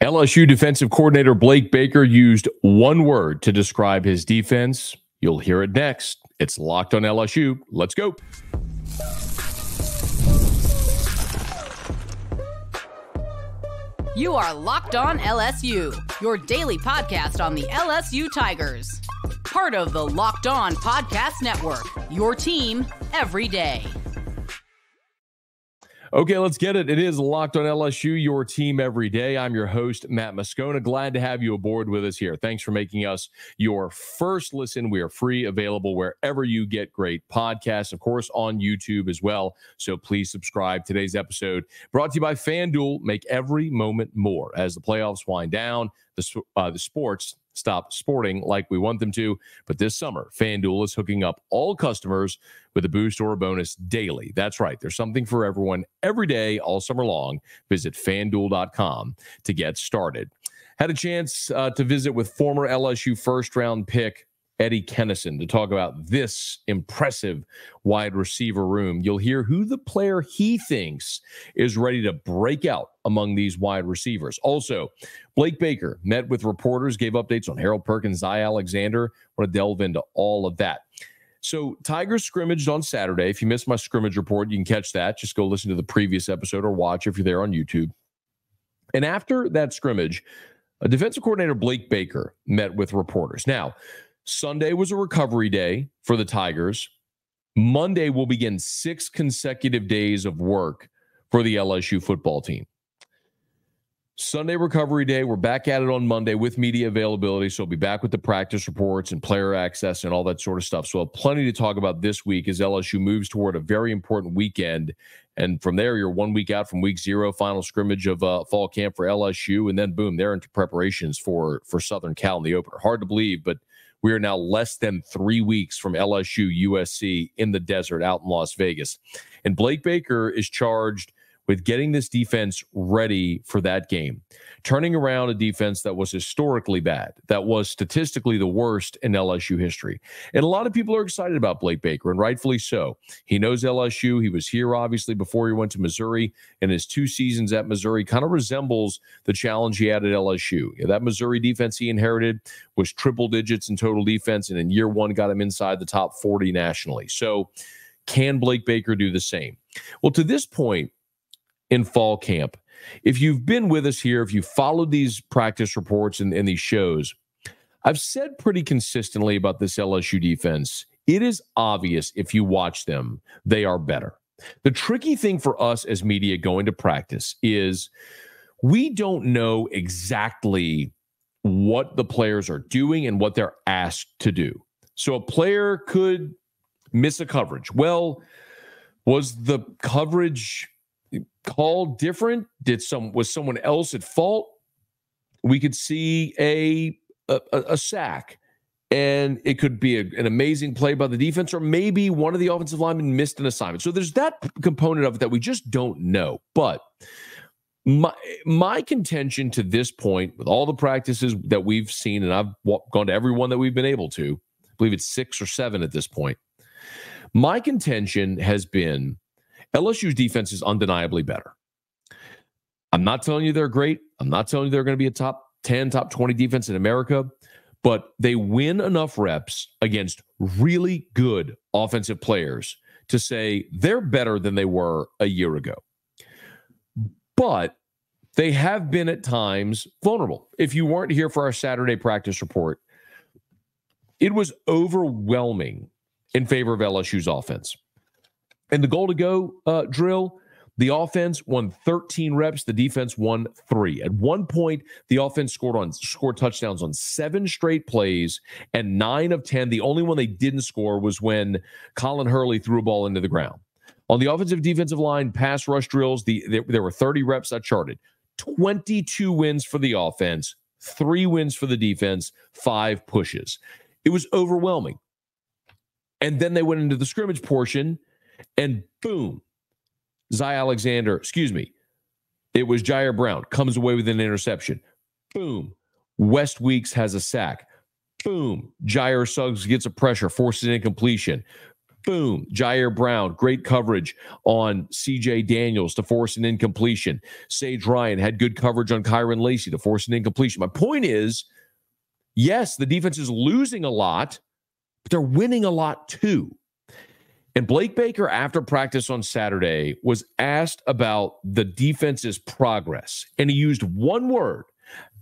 LSU defensive coordinator Blake Baker used one word to describe his defense. You'll hear it next. It's Locked on LSU. Let's go. You are Locked on LSU, your daily podcast on the LSU Tigers. Part of the Locked On Podcast Network, your team every day. Okay, let's get it. It is Locked on LSU, your team every day. I'm your host, Matt Moscona. Glad to have you aboard with us here. Thanks for making us your first listen. We are free, available wherever you get great podcasts, of course, on YouTube as well. So please subscribe. Today's episode brought to you by FanDuel. Make every moment more as the playoffs wind down. The sports stop sporting like we want them to. But this summer, FanDuel is hooking up all customers with a boost or a bonus daily. That's right. There's something for everyone every day, all summer long. Visit FanDuel.com to get started. Had a chance to visit with former LSU first-round pick Eddie Kennison to talk about this impressive wide receiver room. You'll hear who the player he thinks is ready to break out among these wide receivers. Also, Blake Baker met with reporters, gave updates on Harold Perkins, Zy Alexander. I want to delve into all of that. So Tigers scrimmaged on Saturday. If you missed my scrimmage report, you can catch that. Just go listen to the previous episode or watch if you're there on YouTube. And after that scrimmage, a defensive coordinator, Blake Baker, met with reporters. Now, Sunday was a recovery day for the Tigers. Monday will begin 6 consecutive days of work for the LSU football team. Sunday recovery day. We're back at it on Monday with media availability. So we'll be back with the practice reports and player access and all that sort of stuff. So we'll have plenty to talk about this week as LSU moves toward a very important weekend. And from there, you're 1 week out from week 0, final scrimmage of fall camp for LSU. And then boom, they're into preparations for Southern Cal in the opener. Hard to believe, but we are now less than 3 weeks from LSU USC in the desert out in Las Vegas. And Blake Baker is charged with getting this defense ready for that game, turning around a defense that was historically bad, that was statistically the worst in LSU history. And a lot of people are excited about Blake Baker, and rightfully so. He knows LSU. He was here, obviously, before he went to Missouri, and his 2 seasons at Missouri kind of resembles the challenge he had at LSU. That Missouri defense he inherited was triple digits in total defense, and in year 1 got him inside the top 40 nationally. So can Blake Baker do the same? Well, to this point, in fall camp, if you've been with us here, if you followed these practice reports and these shows, I've said pretty consistently about this LSU defense. It is obvious if you watch them, they are better. The tricky thing for us as media going to practice is we don't know exactly what the players are doing and what they're asked to do. So a player could miss a coverage. Well, was the coverage called different? Was someone else at fault? We could see a sack, and it could be an amazing play by the defense, or maybe one of the offensive linemen missed an assignment. So there's that component of it that we just don't know. But my contention to this point, with all the practices that we've seen, and I've gone to every one that we've been able to, I believe it's 6 or 7 at this point. My contention has been LSU's defense is undeniably better. I'm not telling you they're great. I'm not telling you they're going to be a top 10, top 20 defense in America, but they win enough reps against really good offensive players to say they're better than they were a year ago. But they have been at times vulnerable. If you weren't here for our Saturday practice report, it was overwhelming in favor of LSU's offense. And the goal to go drill, the offense won 13 reps. The defense won 3. At one point, the offense scored touchdowns on 7 straight plays, and 9 of 10. The only one they didn't score was when Colin Hurley threw a ball into the ground. On the offensive defensive line, pass rush drills, there were 30 reps I charted. 22 wins for the offense, 3 wins for the defense, 5 pushes. It was overwhelming. And then they went into the scrimmage portion, and boom, it was Jair Brown, comes away with an interception. Boom, West Weeks has a sack. Boom, Jair Suggs gets a pressure, forces an incompletion. Boom. Jair Brown, great coverage on CJ Daniels to force an incompletion. Sage Ryan had good coverage on Kyron Lacey to force an incompletion. My point is, yes, the defense is losing a lot, but they're winning a lot too. And Blake Baker, after practice on Saturday, was asked about the defense's progress. And he used one word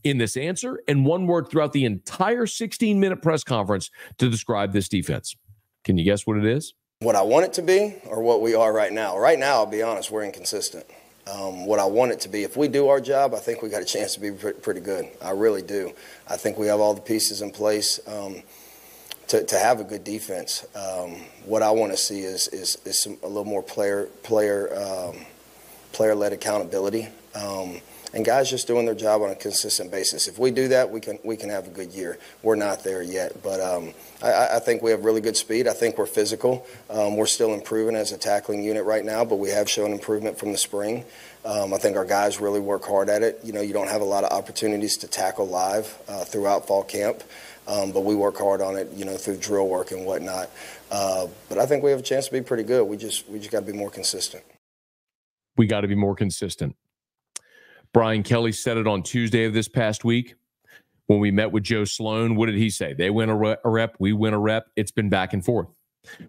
in this answer and one word throughout the entire 16-minute press conference to describe this defense. Can you guess what it is? What I want it to be or what we are right now? Right now, I'll be honest, we're inconsistent. What I want it to be, if we do our job, I think we got a chance to be pretty good. I really do. I think we have all the pieces in place to have a good defense. What I want to see is a little more player-led accountability, and guys just doing their job on a consistent basis. If we do that, we can have a good year. We're not there yet, but I think we have really good speed. I think we're physical. We're still improving as a tackling unit right now, but we have shown improvement from the spring. I think our guys really work hard at it. You know, you don't have a lot of opportunities to tackle live throughout fall camp. But we work hard on it, you know, through drill work and whatnot. But I think we have a chance to be pretty good. We just got to be more consistent. We got to be more consistent. Brian Kelly said it on Tuesday of this past week when we met with Joe Sloan. What did he say? They win a rep, we win a rep. It's been back and forth.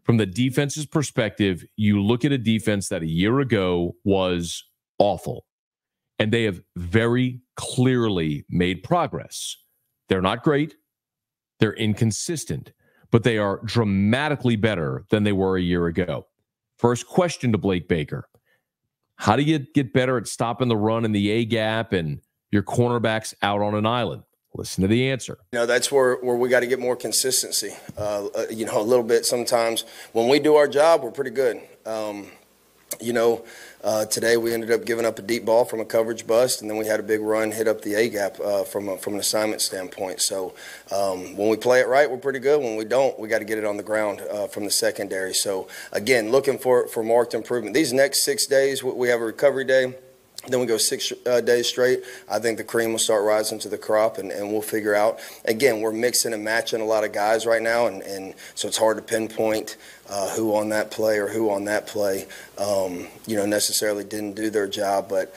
From the defense's perspective, you look at a defense that a year ago was awful, and they have very clearly made progress. They're not great. They're inconsistent, but they are dramatically better than they were a year ago. First question to Blake Baker: how do you get better at stopping the run in the A gap and your cornerbacks out on an island? Listen to the answer. You know, that's where we got to get more consistency. You know, a little bit sometimes when we do our job, we're pretty good. You know, today we ended up giving up a deep ball from a coverage bust, and then we had a big run hit up the A gap from an assignment standpoint. So when we play it right, we're pretty good. When we don't, we got to get it on the ground from the secondary. So again, looking for marked improvement. These next 6 days, we have a recovery day. Then we go 6 days straight. I think the cream will start rising to the crop, and we'll figure out. Again, we're mixing and matching a lot of guys right now, and so it's hard to pinpoint who on that play or who on that play, you know, necessarily didn't do their job. But,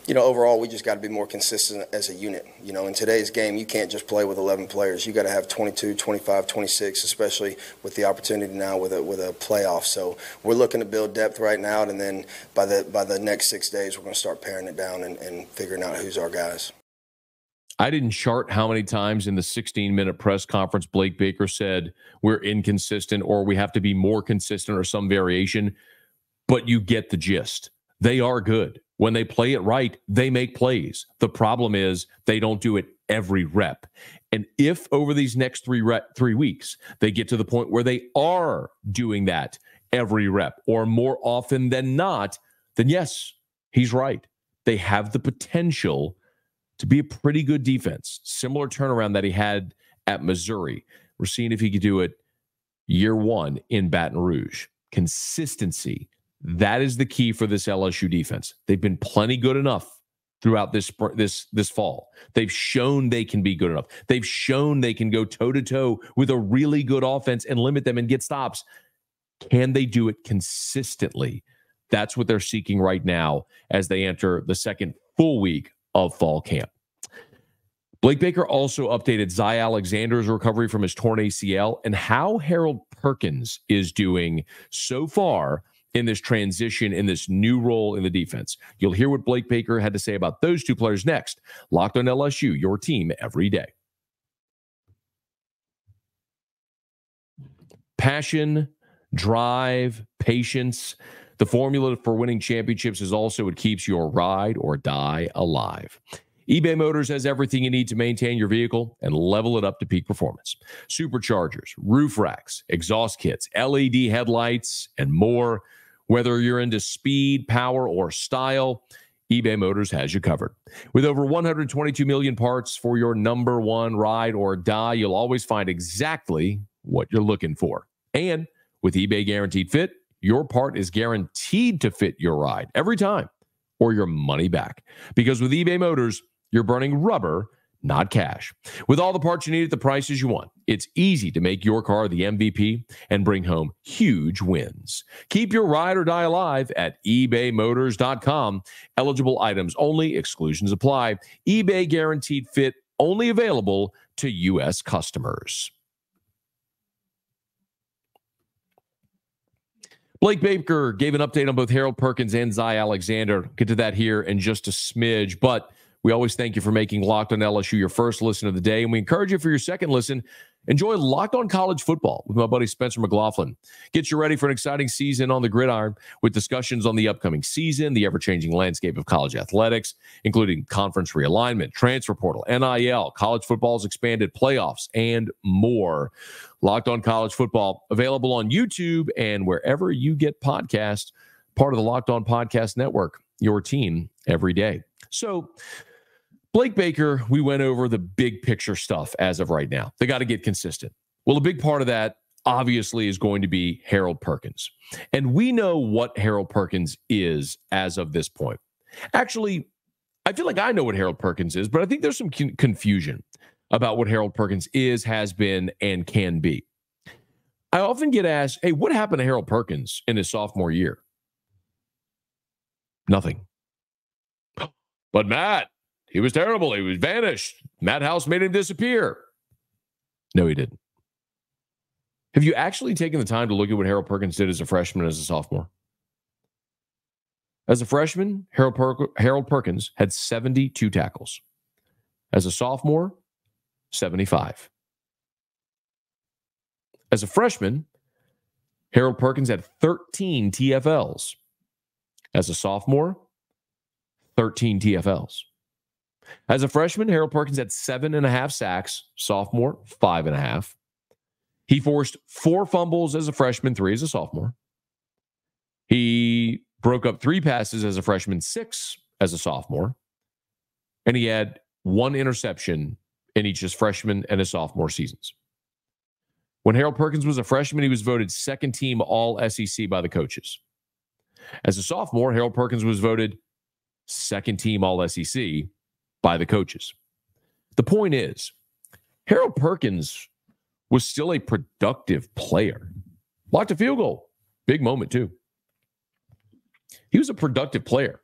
you know, overall, we just got to be more consistent as a unit. You know, in today's game, you can't just play with 11 players. You got to have 22, 25, 26, especially with the opportunity now with a playoff. So we're looking to build depth right now, and then by the next 6 days, we're going to start paring it down and figuring out who's our guys. I didn't chart how many times in the 16-minute press conference Blake Baker said we're inconsistent or we have to be more consistent or some variation, but you get the gist. They are good. When they play it right, they make plays. The problem is they don't do it every rep. And if over these next 3 weeks, they get to the point where they are doing that every rep or more often than not, then yes, he's right. They have the potential to be a pretty good defense. Similar turnaround that he had at Missouri. We're seeing if he could do it year 1 in Baton Rouge. Consistency. That is the key for this LSU defense. They've been plenty good enough throughout this fall. They've shown they can be good enough. They've shown they can go toe-to-toe with a really good offense and limit them and get stops. Can they do it consistently? That's what they're seeking right now as they enter the second full week of fall camp. Blake Baker also updated Zy Alexander's recovery from his torn ACL and how Harold Perkins is doing so far in this transition, in this new role in the defense. You'll hear what Blake Baker had to say about those two players next. Locked on LSU, your team every day. Passion, drive, patience. The formula for winning championships is also what keeps your ride or die alive. eBay Motors has everything you need to maintain your vehicle and level it up to peak performance. Superchargers, roof racks, exhaust kits, LED headlights, and more. Whether you're into speed, power, or style, eBay Motors has you covered. With over 122 million parts for your number one ride or die, you'll always find exactly what you're looking for. And with eBay Guaranteed Fit, your part is guaranteed to fit your ride every time or your money back. Because with eBay Motors, you're burning rubber, not cash. With all the parts you need at the prices you want, it's easy to make your car the MVP and bring home huge wins. Keep your ride or die alive at ebaymotors.com. Eligible items only. Exclusions apply. eBay guaranteed fit. Only available to U.S. customers. Blake Baker gave an update on both Harold Perkins and Zy Alexander. Get to that here in just a smidge, but we always thank you for making Locked on LSU your first listen of the day, and we encourage you for your second listen. Enjoy Locked on College Football with my buddy Spencer McLaughlin. Get you ready for an exciting season on the gridiron with discussions on the upcoming season, the ever-changing landscape of college athletics, including conference realignment, transfer portal, NIL, college football's expanded playoffs, and more. Locked on College Football, available on YouTube and wherever you get podcasts, part of the Locked on Podcast Network, your team every day. So, Blake Baker, we went over the big picture stuff as of right now. They got to get consistent. Well, a big part of that, obviously, is going to be Harold Perkins. And we know what Harold Perkins is as of this point. Actually, I feel like I know what Harold Perkins is, but I think there's some confusion about what Harold Perkins is, has been, and can be. I often get asked, hey, what happened to Harold Perkins in his sophomore year? Nothing. But Matt, he was terrible. He was vanished. Matt House made him disappear. No, he didn't. Have you actually taken the time to look at what Harold Perkins did as a freshman and as a sophomore? As a freshman, Harold Perkins had 72 tackles. As a sophomore, 75. As a freshman, Harold Perkins had 13 TFLs. As a sophomore, 13 TFLs. As a freshman, Harold Perkins had 7.5 sacks. Sophomore, 5.5. He forced 4 fumbles as a freshman, 3 as a sophomore. He broke up 3 passes as a freshman, 6 as a sophomore. And he had 1 interception in each his freshman and his sophomore seasons. When Harold Perkins was a freshman, he was voted second team All-SEC by the coaches. As a sophomore, Harold Perkins was voted second team All-SEC by the coaches. The point is, Harold Perkins was still a productive player. Blocked a field goal. Big moment, too. He was a productive player.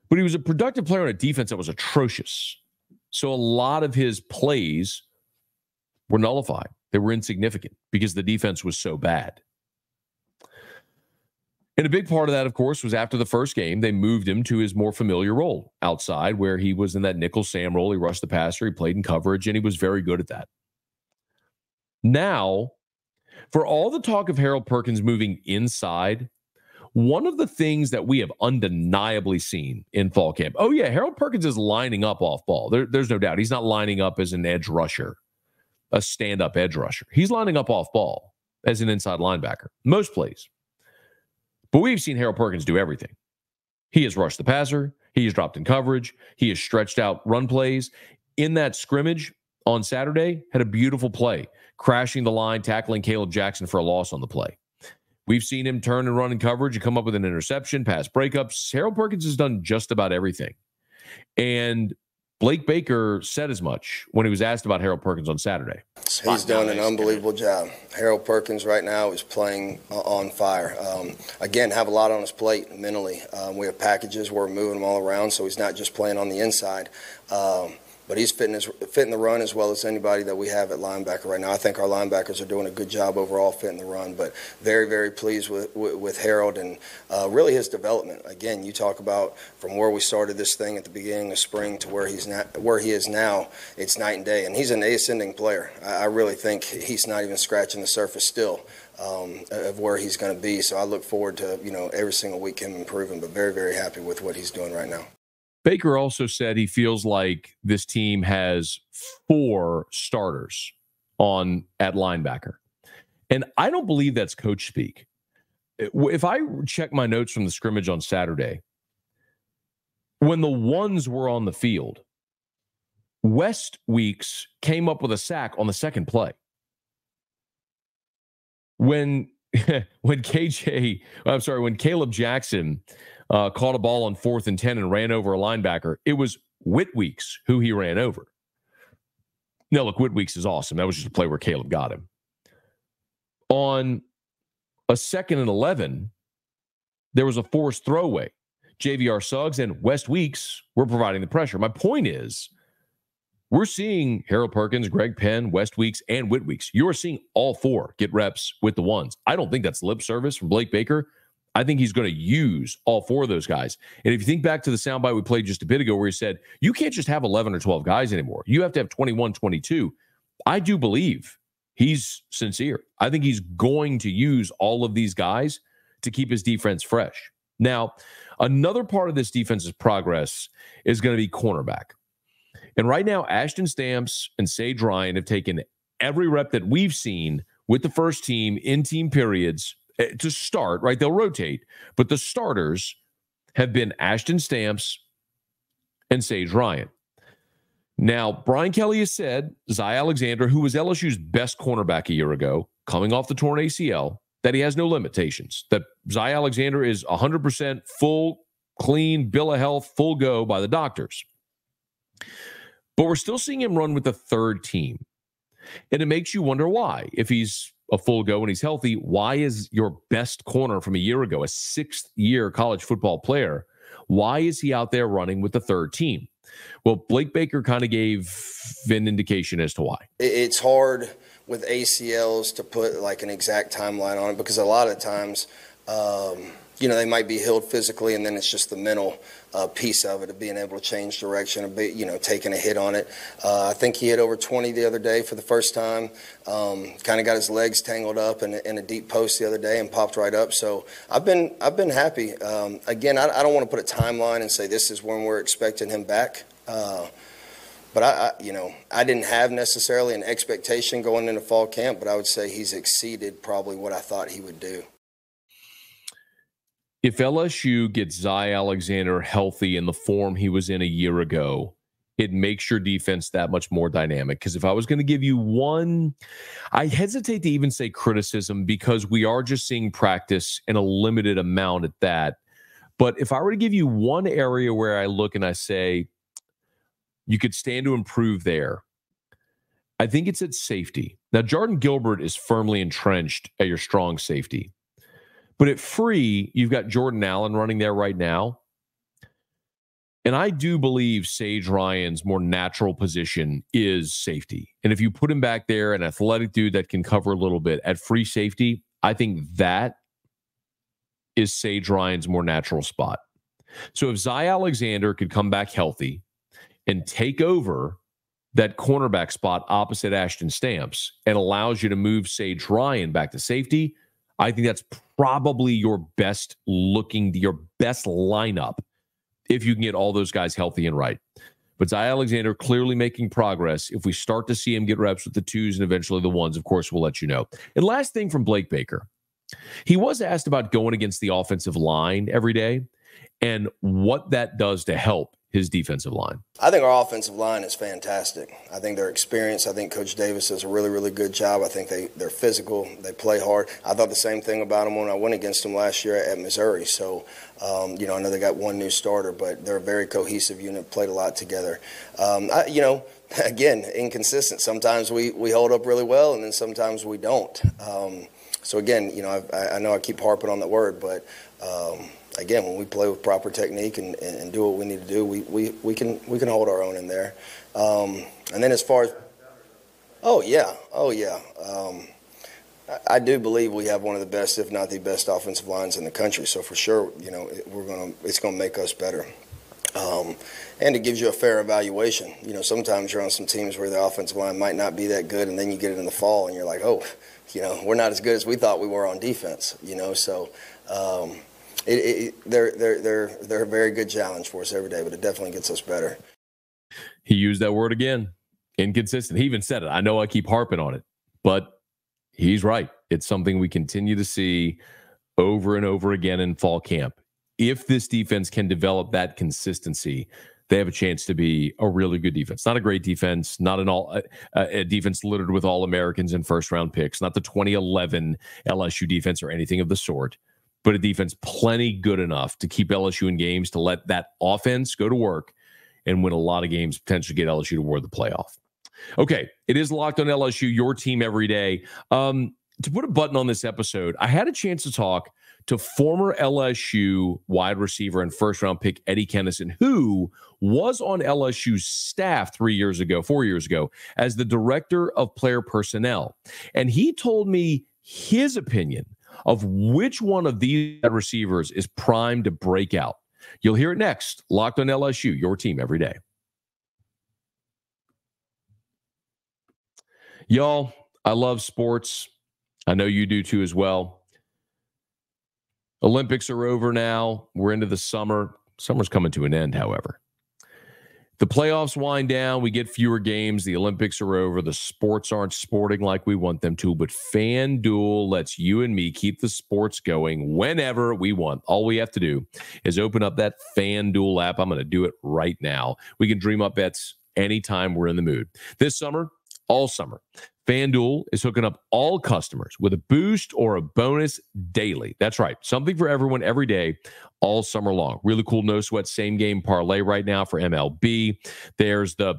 But he was a productive player on a defense that was atrocious. So a lot of his plays were nullified. They were insignificant because the defense was so bad. And a big part of that, of course, was after the first game, they moved him to his more familiar role outside, where he was in that nickel Sam role. He rushed the passer, he played in coverage, and he was very good at that. Now, for all the talk of Harold Perkins moving inside, one of the things that we have undeniably seen in fall camp, oh yeah, Harold Perkins is lining up off ball. There's no doubt. He's not lining up as an edge rusher, a stand-up edge rusher. He's lining up off ball as an inside linebacker, most plays. But we've seen Harold Perkins do everything. He has rushed the passer. He has dropped in coverage. He has stretched out run plays. In that scrimmage on Saturday, had a beautiful play, crashing the line, tackling Caleb Jackson for a loss on the play. We've seen him turn and run in coverage and come up with an interception, pass breakups. Harold Perkins has done just about everything. And Blake Baker said as much when he was asked about Harold Perkins on Saturday. He's done an unbelievable job. Harold Perkins right now is playing on fire. Again, have a lot on his plate mentally. We have packages where we're moving him all around, so he's not just playing on the inside. But he's fitting the run as well as anybody that we have at linebacker right now. I think our linebackers are doing a good job overall fitting the run, but very, very pleased with Harold and really his development. Again, you talk about from where we started this thing at the beginning of spring to where he is now, it's night and day. And he's an ascending player. I really think he's not even scratching the surface still of where he's going to be. So I look forward to, every single week him improving, but very, very happy with what he's doing right now. Baker also said he feels like this team has 4 starters at linebacker. And I don't believe that's coach speak. If I check my notes from the scrimmage on Saturday, when the ones were on the field, West Weeks came up with a sack on the second play. When Caleb Jackson caught a ball on 4th and 10 and ran over a linebacker, it was Whitweeks who he ran over. Now, look, Whitweeks is awesome. That was just a play where Caleb got him. On a 2nd and 11, there was a forced throwaway. JVR Suggs and West Weeks were providing the pressure. My point is, we're seeing Harold Perkins, Greg Penn, West Weeks, and Whitweeks. You're seeing all 4 get reps with the ones. I don't think that's lip service from Blake Baker. I think he's going to use all 4 of those guys. And if you think back to the soundbite we played just a bit ago where he said, you can't just have 11 or 12 guys anymore. You have to have 21, 22. I do believe he's sincere. I think he's going to use all of these guys to keep his defense fresh. Now, another part of this defense's progress is going to be cornerback. And right now, Ashton Stamps and Sage Ryan have taken every rep that we've seen with the first team in team periods to start, right? They'll rotate, but the starters have been Ashton Stamps and Sage Ryan. Now, Brian Kelly has said Zy Alexander, who was LSU's best cornerback a year ago, coming off the torn ACL, that he has no limitations, that Zy Alexander is 100% full, clean, bill of health, full go by the doctors. But we're still seeing him run with the third team. And it makes you wonder why. If he's a full go and he's healthy, why is your best corner from a year ago, a 6th-year college football player, why is he out there running with the third team? Well, Blake Baker kind of gave an indication as to why. It's hard with ACLs to put like an exact timeline on it because a lot of times, they might be healed physically, and then it's just the mental piece of it, of being able to change direction, taking a hit on it. I think he hit over 20 the other day for the first time. Kind of got his legs tangled up in a deep post the other day and popped right up. So I've been happy. Again, I don't want to put a timeline and say this is when we're expecting him back. But I didn't have necessarily an expectation going into fall camp, but I would say he's exceeded probably what I thought he would do. If LSU gets Zy Alexander healthy in the form he was in a year ago, it makes your defense that much more dynamic. Because if I was going to give you one, I hesitate to even say criticism because we are just seeing practice in a limited amount at that. But if I were to give you one area where I look and I say, you could stand to improve there, I think it's at safety. Now, Jordan Gilbert is firmly entrenched at your strong safety. But at free, you've got Jordan Allen running there right now. And I do believe Sage Ryan's more natural position is safety. And if you put him back there, an athletic dude that can cover a little bit at free safety, I think that is Sage Ryan's more natural spot. So if Zy Alexander could come back healthy and take over that cornerback spot opposite Ashton Stamps and allows you to move Sage Ryan back to safety, I think that's probably your best lineup if you can get all those guys healthy and right. But Zy Alexander clearly making progress. If we start to see him get reps with the 2s and eventually the 1s, of course, we'll let you know. And last thing from Blake Baker. He was asked about going against the offensive line every day and what that does to help his defensive line. I think our offensive line is fantastic. I think they're experienced. I think Coach Davis does a really, really good job. I think they're physical. They play hard. I thought the same thing about them when I went against them last year at Missouri. So, I know they got one new starter, but they're a very cohesive unit, played a lot together. Again, inconsistent. Sometimes we hold up really well, and then sometimes we don't. So, again, I know I keep harping on that word, but again, when we play with proper technique and do what we need to do, we can hold our own in there. And then as far as I do believe we have one of the best, if not the best, offensive lines in the country. So for sure, it's gonna make us better. And it gives you a fair evaluation. Sometimes you're on some teams where the offensive line might not be that good, and then you get it in the fall, and you're like, we're not as good as we thought we were on defense. So. They're a very good challenge for us every day, but it definitely gets us better. He used that word again, inconsistent. He even said it. I know I keep harping on it, but he's right. It's something we continue to see over and over again in fall camp. If this defense can develop that consistency, they have a chance to be a really good defense. Not a great defense, not a defense littered with All-Americans and first-round picks, not the 2011 LSU defense or anything of the sort, but a defense plenty good enough to keep LSU in games, to let that offense go to work and win a lot of games, potentially get LSU toward the playoff. Okay, it is Locked on LSU, your team every day. To put a button on this episode, I had a chance to talk to former LSU wide receiver and first-round pick Eddie Kennison, who was on LSU's staff 4 years ago, as the director of player personnel. And he told me his opinion of which one of these receivers is primed to break out. You'll hear it next. Locked on LSU, your team every day. Y'all, I love sports. I know you do too as well. Olympics are over now. We're into the summer. Summer's coming to an end, however. The playoffs wind down. We get fewer games. The Olympics are over. The sports aren't sporting like we want them to, but FanDuel lets you and me keep the sports going whenever we want. All we have to do is open up that FanDuel app. I'm going to do it right now. We can dream up bets anytime we're in the mood. This summer, all summer, FanDuel is hooking up all customers with a boost or a bonus daily. That's right. Something for everyone every day, all summer long. Really cool no-sweat same-game parlay right now for MLB. There's the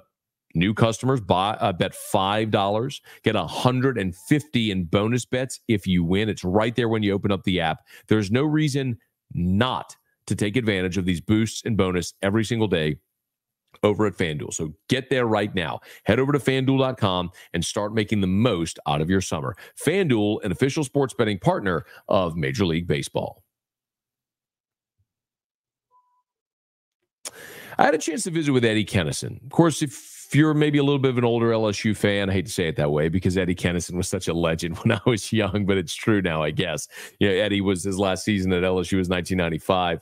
new customers bet $5, get $150 in bonus bets if you win. It's right there when you open up the app. There's no reason not to take advantage of these boosts and bonus every single day over at FanDuel. So get there right now. Head over to FanDuel.com and start making the most out of your summer. FanDuel, an official sports betting partner of Major League Baseball. I had a chance to visit with Eddie Kennison. Of course, if you're maybe a little bit of an older LSU fan, I hate to say it that way because Eddie Kennison was such a legend when I was young, but it's true now, I guess. Eddie was his last season at LSU was 1995,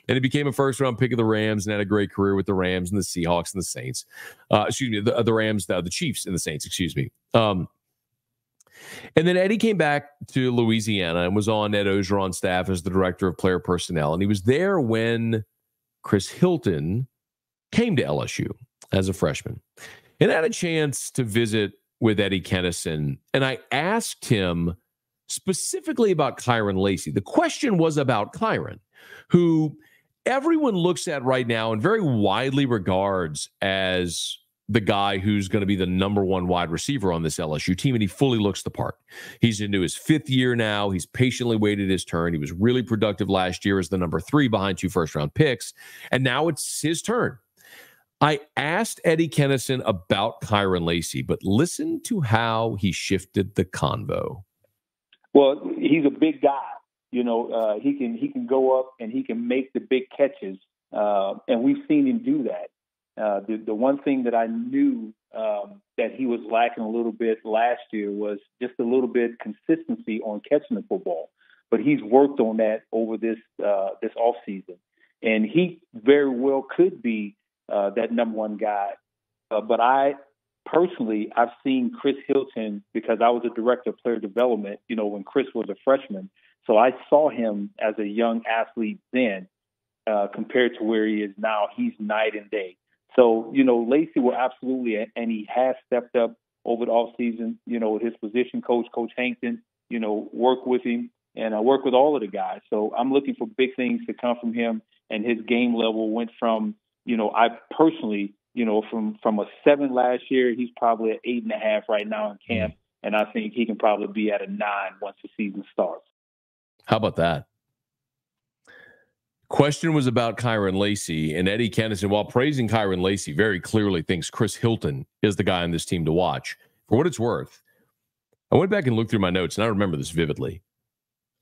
and he became a first-round pick of the Rams and had a great career with the Rams and the Seahawks and the Saints. The Rams, the Chiefs and the Saints, And then Eddie came back to Louisiana and was on Ed Ogeron's staff as the director of player personnel, and he was there when Chris Hilton came to LSU as a freshman. And I had a chance to visit with Eddie Kennison, and I asked him specifically about Kyron Lacy. The question was about Kyron, who everyone looks at right now and very widely regards as the guy who's going to be the number one wide receiver on this LSU team, and he fully looks the part. He's into his fifth year now. He's patiently waited his turn. He was really productive last year as the number 3 behind 2 first-round picks, and now it's his turn. I asked Eddie Kennison about Kyron Lacy, but listen to how he shifted the convo. Well, he's a big guy. He can go up and he can make the big catches, and we've seen him do that. The one thing that I knew that he was lacking a little bit last year was just a little bit consistency on catching the football. But he's worked on that over this offseason, and he very well could be that number one guy. But I've seen Chris Hilton because I was a director of player development, when Chris was a freshman. So I saw him as a young athlete then compared to where he is now. He's night and day. So, Lacy will absolutely, and he has stepped up over the offseason, his position coach, Coach Hankton, work with him and I work with all of the guys. So I'm looking for big things to come from him. And his game level went from, I personally, from a 7 last year, he's probably at 8.5 right now in camp. And I think he can probably be at a 9 once the season starts. How about that? Question was about Kyron Lacy, and Eddie Kennison, while praising Kyron Lacy, very clearly thinks Chris Hilton is the guy on this team to watch. For what it's worth, I went back and looked through my notes, and I remember this vividly.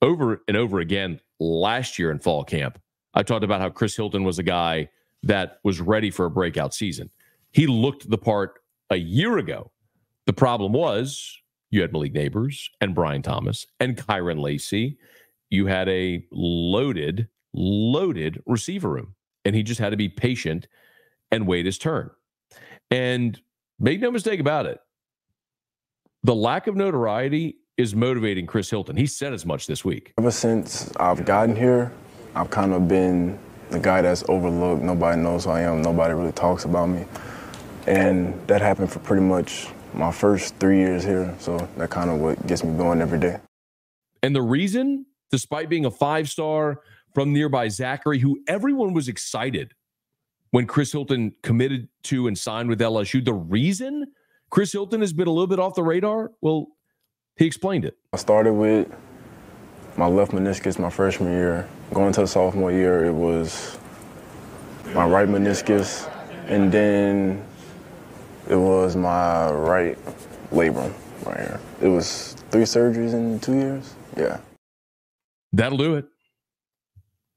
Over and over again last year in fall camp, I talked about how Chris Hilton was a guy that was ready for a breakout season. He looked the part a year ago. The problem was you had Malik Neighbors and Brian Thomas and Kyron Lacy. You had a loaded receiver room, and he just had to be patient and wait his turn. And make no mistake about it, the lack of notoriety is motivating Chris Hilton. He said as much this week. Ever since I've gotten here, I've kind of been the guy that's overlooked. Nobody knows who I am. Nobody really talks about me. And that happened for pretty much my first 3 years here. So that kind of what gets me going every day. And the reason, despite being a 5-star from nearby Zachary, who everyone was excited when Chris Hilton committed to and signed with LSU, the reason Chris Hilton has been a little bit off the radar. Well, he explained it. I started with my left meniscus my freshman year. Going into the sophomore year, it was my right meniscus, and then it was my right labrum right here. It was 3 surgeries in 2 years. Yeah. That'll do it.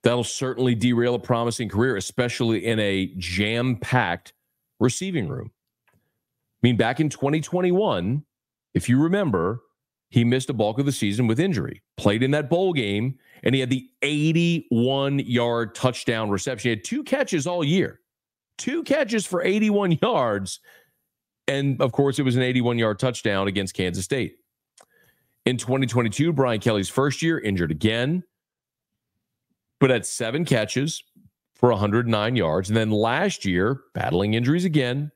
That'll certainly derail a promising career, especially in a jam-packed receiving room. I mean, back in 2021, if you remember, he missed a bulk of the season with injury, played in that bowl game, and he had the 81-yard touchdown reception. He had 2 catches all year, 2 catches for 81 yards. And, of course, it was an 81-yard touchdown against Kansas State. In 2022, Brian Kelly's first year, injured again, but had 7 catches for 109 yards. And then last year, battling injuries again,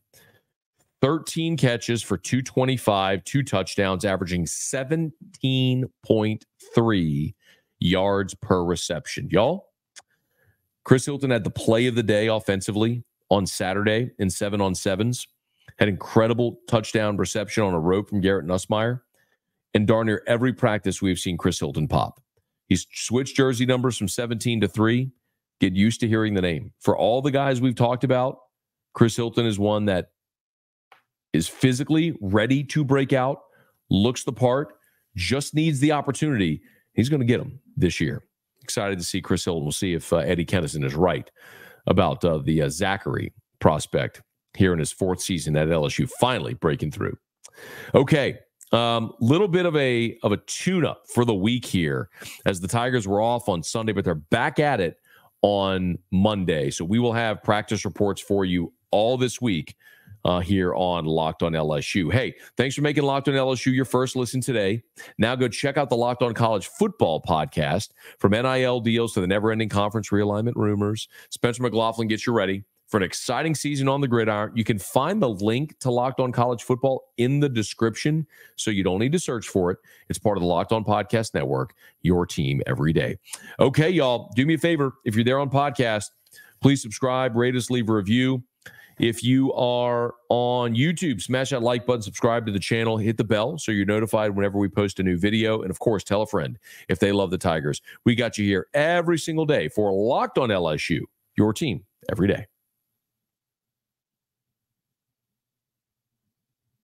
13 catches for 225, 2 touchdowns, averaging 17.3 yards per reception. Y'all, Chris Hilton had the play of the day offensively on Saturday in 7-on-7s. Had incredible touchdown reception on a rope from Garrett Nussmeier. And darn near every practice we've seen Chris Hilton pop. He's switched jersey numbers from 17 to 3. Get used to hearing the name. For all the guys we've talked about, Chris Hilton is one that is physically ready to break out, looks the part, just needs the opportunity. He's going to get them this year. Excited to see Chris Hilton. We'll see if Eddie Kennison is right about the Zachary prospect here in his 4th season at LSU, finally breaking through. Okay, little bit of a tune-up for the week here as the Tigers were off on Sunday, but they're back at it on Monday. So we will have practice reports for you all this week here on Locked on LSU. Hey, thanks for making Locked on LSU your first listen today. Now go check out the Locked on College Football podcast. From NIL deals to the never-ending conference realignment rumors, Spencer McLaughlin gets you ready for an exciting season on the gridiron. You can find the link to Locked on College Football in the description, so you don't need to search for it. It's part of the Locked on Podcast Network, your team every day. Okay, y'all, do me a favor. If you're there on podcast, please subscribe, rate us, leave a review. If you are on YouTube, smash that like button, subscribe to the channel, hit the bell so you're notified whenever we post a new video. And, of course, tell a friend if they love the Tigers. We got you here every single day for Locked on LSU, your team every day.